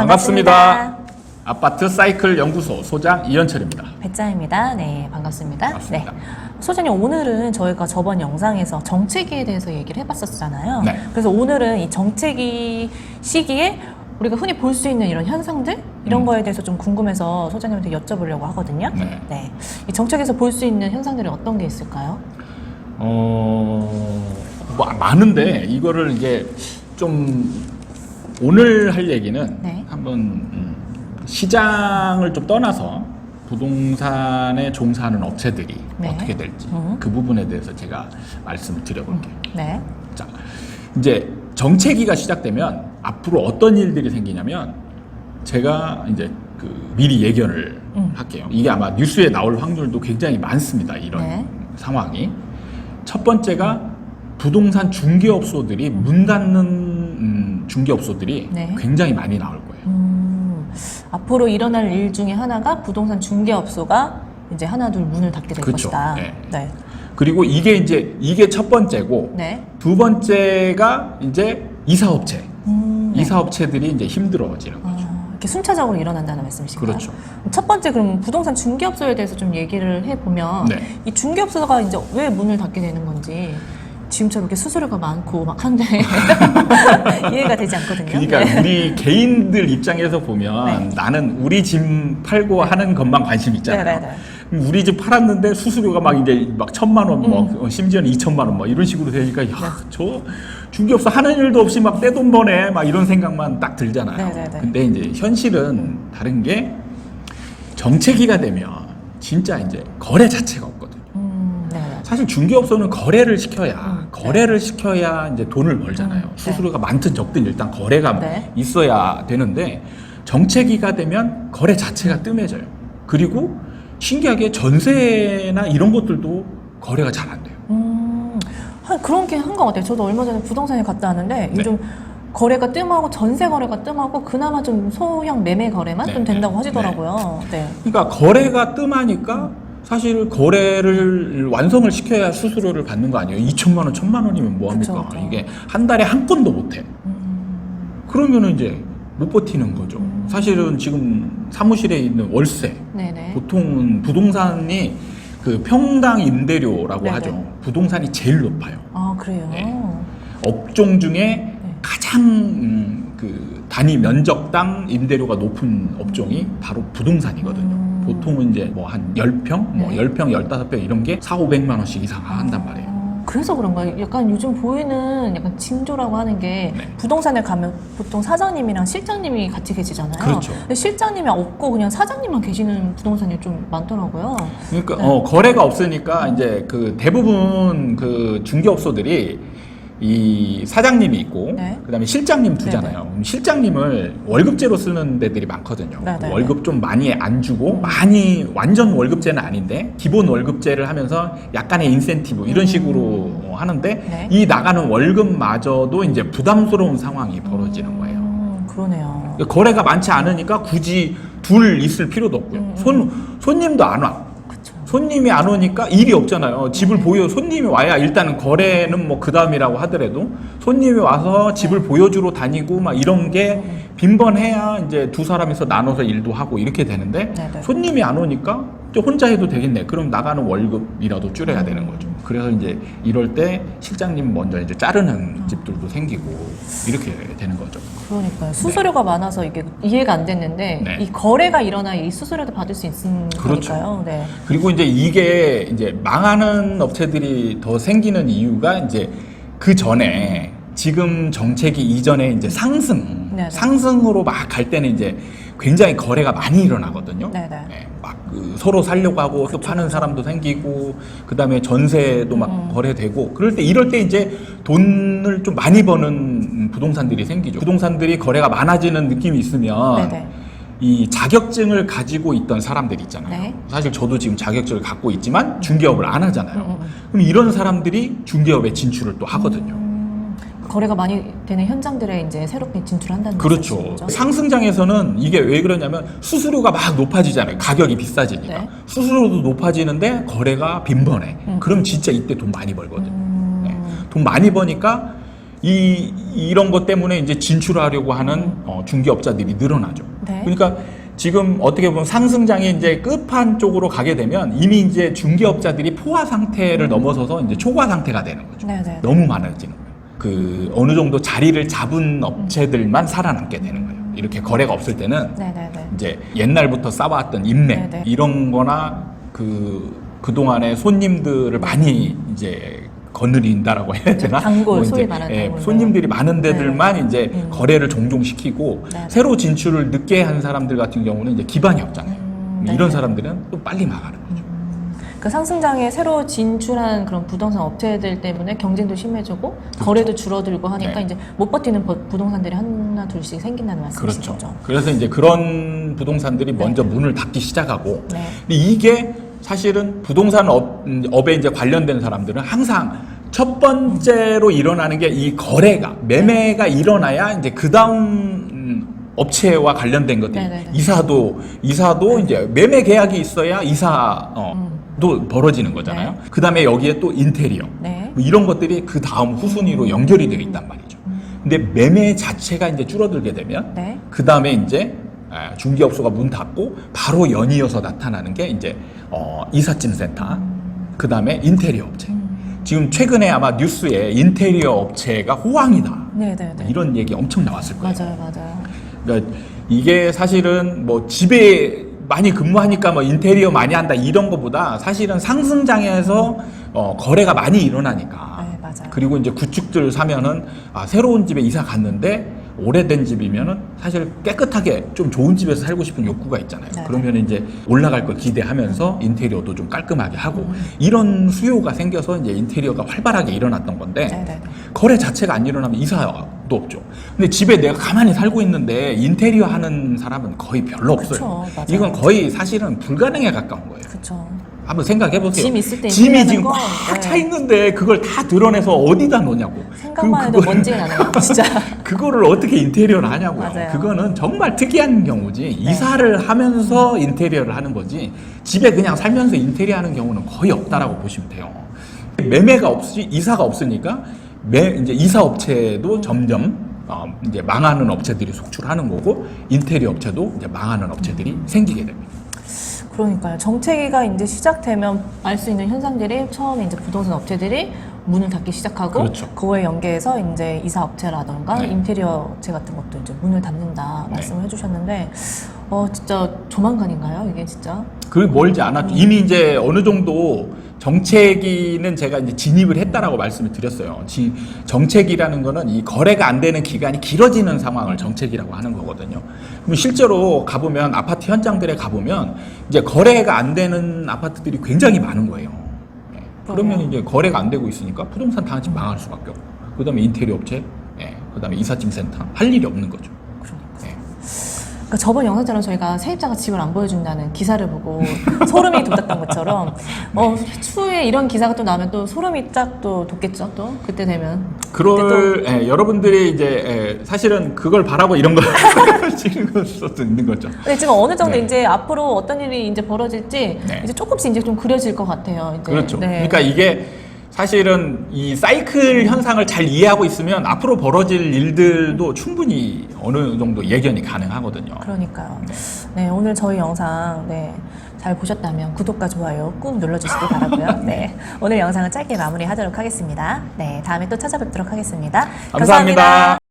반갑습니다. 아파트 사이클 연구소 소장 이현철입니다. 배짱입니다. 네, 반갑습니다. 반갑습니다. 네. 소장님, 오늘은 저희가 저번 영상에서 정체기에 대해서 얘기를 해봤었잖아요. 네. 그래서 오늘은 이 정체기 시기에 우리가 흔히 볼 수 있는 이런 현상들? 이런 거에 대해서 좀 궁금해서 소장님한테 여쭤보려고 하거든요. 네. 이 정책에서 볼 수 있는 현상들이 어떤 게 있을까요? 뭐 많은데 이거를 이제 좀 오늘 할 얘기는 네. 한번 시장을 좀 떠나서 부동산에 종사하는 업체들이 네. 어떻게 될지 그 부분에 대해서 제가 말씀을 드려볼게요. 네. 자, 이제 정체기가 시작되면 앞으로 어떤 일들이 생기냐면 제가 이제 그 미리 예견을 할게요. 이게 아마 뉴스에 나올 확률도 굉장히 많습니다. 이런 네. 상황이. 첫 번째가 부동산 중개업소들이 문 닫는 중개업소들이 네. 굉장히 많이 나올 거예요. 앞으로 일어날 일 중에 하나가 부동산 중개업소가 이제 하나 둘 문을 닫게 될 그렇죠. 것이다. 네. 네. 그리고 이게 첫 번째고 네. 두 번째가 이제 이사업체. 네. 이사업체들이 이제 힘들어지는 거죠. 이렇게 순차적으로 일어난다는 말씀이신가요? 그렇죠. 첫 번째, 그럼 부동산 중개업소에 대해서 좀 얘기를 해보면 네. 이 중개업소가 이제 왜 문을 닫게 되는 건지 지금처럼 이렇게 수수료가 많고 막 한데 이해가 되지 않거든요. 그러니까 네. 우리 개인들 입장에서 보면 네. 나는 우리 집 팔고 하는 것만 관심 있잖아요. 네네네. 그럼 우리 집 팔았는데 수수료가 막 이제 막 1,000만 원, 뭐 심지어는 2,000만 원, 뭐 이런 식으로 되니까 야, 저 중개업소 하는 일도 없이 막 떼돈 버네, 막 이런 생각만 딱 들잖아요. 네네네. 근데 이제 현실은 다른 게 정체기가 되면 진짜 이제 거래 자체가 없거든요. 네. 사실 중개업소는 거래를 시켜야 이제 돈을 벌잖아요. 수수료가 많든 적든 일단 거래가 네. 있어야 되는데 정체기가 되면 거래 자체가 뜸해져요. 그리고 신기하게 전세나 이런 것들도 거래가 잘 안 돼요. 그런 게 한 것 같아요. 저도 얼마 전에 부동산에 갔다 왔는데 네. 요즘 거래가 뜸하고 전세 거래가 뜸하고 그나마 좀 소형 매매 거래만 네, 좀 된다고 네, 하시더라고요. 네. 그러니까 거래가 뜸하니까 사실 거래를 완성을 시켜야 수수료를 받는 거 아니에요. 2천만 원, 1,000만 원이면 뭐합니까? 그쵸, 그쵸. 이게 한 달에 한 건도 못 해. 그러면은 이제 못 버티는 거죠. 사실은 지금 사무실에 있는 월세, 네네. 보통은 부동산이 그 평당 임대료라고 네네. 하죠. 부동산이 제일 높아요. 아, 그래요? 네. 업종 중에 가장 그 단위 면적당 임대료가 높은 업종이 바로 부동산이거든요. 보통은 이제 뭐 한 10평, 뭐 네. 10평, 15평 이런 게 4,500만 원씩 이상 한단 말이에요. 그래서 그런가요? 약간 요즘 보이는 약간 징조라고 하는 게 네. 부동산에 가면 보통 사장님이랑 실장님이 같이 계시잖아요. 그렇죠. 근데 실장님이 없고 그냥 사장님만 계시는 부동산이 좀 많더라고요. 그러니까 네. 거래가 없으니까 이제 그 대부분 그 중개업소들이 이 사장님이 있고 네. 그다음에 실장님 두잖아요. 그럼 실장님을 월급제로 쓰는 데들이 많거든요. 네네. 월급 좀 많이 안 주고 많이 완전 월급제는 아닌데 기본 월급제를 하면서 약간의 인센티브 이런 식으로 하는데 네. 이 나가는 월급마저도 이제 부담스러운 상황이 벌어지는 거예요. 그러네요. 거래가 많지 않으니까 굳이 둘 있을 필요도 없고요. 손님도 안 와. 그쵸. 손님이 안 오니까 일이 없잖아요. 집을 손님이 와야 일단은 거래는 뭐 그 다음이라고 하더라도 손님이 와서 집을 보여주러 다니고 막 이런 게 빈번해야 이제 두 사람이서 나눠서 일도 하고 이렇게 되는데 네네. 손님이 안 오니까 또 혼자 해도 되겠네. 그럼 나가는 월급이라도 줄여야 되는 거죠. 그래서 이제 이럴 때 실장님 먼저 이제 자르는 집들도 생기고 이렇게 되는 거죠. 그러니까요. 수수료가 많아서 이게 이해가 안 됐는데 네. 이 거래가 일어나야 이 수수료도 받을 수 있는 그렇죠. 거니까요. 네. 그리고 이게 이제 망하는 업체들이 더 생기는 이유가 이제 그 전에 지금 정책이 이전에 이제 네네. 상승으로 막 갈 때는 이제 굉장히 거래가 많이 일어나거든요. 네네. 네, 막 서로 살려고 하고 또 파는 사람도 생기고 그다음에 전세도 막 거래되고 그럴 때 이럴 때 이제 돈을 좀 많이 버는 부동산들이 생기죠. 부동산들이 거래가 많아지는 느낌이 있으면 네네. 이 자격증을 가지고 있던 사람들 있잖아요. 네. 사실 저도 지금 자격증을 갖고 있지만 중개업을 안 하잖아요. 그럼 이런 사람들이 중개업에 진출을 또 하거든요. 거래가 많이 되는 현장들에 이제 새롭게 진출한다는 그렇죠. 말씀이시죠? 상승장에서는 이게 왜 그러냐면 수수료가 막 높아지잖아요. 가격이 비싸지니까. 네. 수수료도 높아지는데 거래가 빈번해. 그럼 진짜 이때 돈 많이 벌거든요. 네. 돈 많이 버니까 이런 것 때문에 이제 진출하려고 하는 중개업자들이 늘어나죠. 네. 그러니까 지금 어떻게 보면 상승장이 이제 끝판 쪽으로 가게 되면 이미 이제 중개업자들이 포화 상태를 넘어서서 이제 초과 상태가 되는 거죠. 네네. 너무 많아지는 거예요. 그 어느 정도 자리를 잡은 업체들만 살아남게 되는 거예요. 이렇게 거래가 없을 때는 네네네. 이제 옛날부터 쌓아왔던 인맥 네네. 이런 거나 그동안에 손님들을 많이 이제 거느린다라고 해야 되나? 단골, 뭐 소위 이제, 말하는 예, 단골. 손님들이 많은 데들만 이제 거래를 종종 시키고 네. 새로 진출을 늦게 한 사람들 같은 경우는 이제 기반이 없잖아요. 네. 이런 사람들은 또 빨리 망하는 거죠. 그 상승장에 새로 진출한 그런 부동산 업체들 때문에 경쟁도 심해지고 거래도 줄어들고 하니까 네. 이제 못 버티는 부동산들이 하나 둘씩 생긴다는 말씀이신 그렇죠. 거죠. 그래서 이제 그런 부동산들이 먼저 문을 닫기 시작하고 네. 근데 이게 사실은 부동산 업에 이제 관련된 사람들은 항상 첫 번째로 일어나는 게 이 거래가 매매가 일어나야 이제 그 다음 업체와 관련된 것들 네네네. 이사도 이제 매매 계약이 있어야 이사도 벌어지는 거잖아요. 그 다음에 여기에 또 인테리어 네. 뭐 이런 것들이 그 다음 후순위로 연결이 되어 있단 말이죠. 근데 매매 자체가 이제 줄어들게 되면 네. 그 다음에 이제 중개업소가 문 닫고 바로 연이어서 나타나는 게 이제 이삿짐 센터, 그 다음에 인테리어 업체. 지금 최근에 아마 뉴스에 인테리어 업체가 호황이다. 네네네. 이런 얘기 엄청 나왔을 거예요. 맞아요. 그러니까 이게 사실은 뭐 집에 많이 근무하니까 뭐 인테리어 많이 한다 이런 거보다 사실은 상승장에서 거래가 많이 일어나니까. 네, 맞아요. 그리고 이제 구축들 사면은 새로운 집에 이사 갔는데 오래된 집이면은 사실 깨끗하게 좀 좋은 집에서 살고 싶은 욕구가 있잖아요. 네. 그러면 이제 올라갈 걸 기대하면서 인테리어도 좀 깔끔하게 하고 이런 수요가 생겨서 이제 인테리어가 활발하게 일어났던 건데 네네네. 거래 자체가 안 일어나면 이사도 없죠. 근데 집에 내가 가만히 살고 있는데 인테리어 하는 사람은 거의 별로 없어요. 그쵸, 맞아요. 이건 거의 사실은 불가능에 가까운 거예요. 그렇죠. 한번 생각해 보세요. 짐 있을 때 짐이 인테리어하는 지금 건, 꽉 네. 차 있는데 그걸 다 드러내서 어디다 놓냐고. 생각만 해도 먼지가 나네요. 진짜. 그거를 어떻게 인테리어를 하냐고요. 맞아요. 그거는 정말 특이한 경우지. 이사를 하면서 인테리어를 하는 거지. 집에 그냥 살면서 인테리어 하는 경우는 거의 없다라고 보시면 돼요. 매매가 이사가 없으니까 이제 이사 업체도 점점 이제 망하는 업체들이 속출하는 거고 인테리어 업체도 이제 망하는 업체들이 생기게 됩니다. 그러니까요. 정체기가 이제 시작되면 알 수 있는 현상들이 처음에 이제 부동산 업체들이 문을 닫기 시작하고 그렇죠. 그거에 연계해서 이제 이사 업체라던가 네. 인테리어 업체 같은 것도 이제 문을 닫는다 네. 말씀을 해주셨는데 진짜 조만간인가요? 이게 진짜? 그 멀지 않았죠. 이미 이제 어느 정도 정체기는 제가 이제 진입을 했다라고 말씀을 드렸어요. 정체기라는 거는 이 거래가 안 되는 기간이 길어지는 상황을 정체기라고 하는 거거든요. 그럼 실제로 가보면 아파트 현장들에 가보면 이제 거래가 안 되는 아파트들이 굉장히 많은 거예요. 예. 그러면 이제 거래가 안 되고 있으니까 부동산 단지 망할 수밖에 없고, 그다음에 인테리어 업체, 그다음에 이삿짐 센터 할 일이 없는 거죠. 예. 그러니까 저번 영상처럼 저희가 세입자가 집을 안 보여준다는 기사를 보고 소름이 돋았던 것처럼 추후에 이런 기사가 또 나오면 또 소름이 쫙 또 돋겠죠. 또 그때 되면 여러분들이 이제 사실은 그걸 바라고 이런 걸 찍을 수도 있는 거죠. 근데 지금 어느 정도 네. 이제 앞으로 어떤 일이 이제 벌어질지 네. 이제 조금씩 이제 좀 그려질 것 같아요. 이제. 그렇죠. 네. 그러니까 이게 사실은 이 사이클 현상을 잘 이해하고 있으면 앞으로 벌어질 일들도 충분히 어느 정도 예견이 가능하거든요. 그러니까요. 네, 오늘 저희 영상 잘 보셨다면 구독과 좋아요 꾹 눌러주시기 바라고요. 네, 오늘 영상은 짧게 마무리하도록 하겠습니다. 네, 다음에 또 찾아뵙도록 하겠습니다. 감사합니다.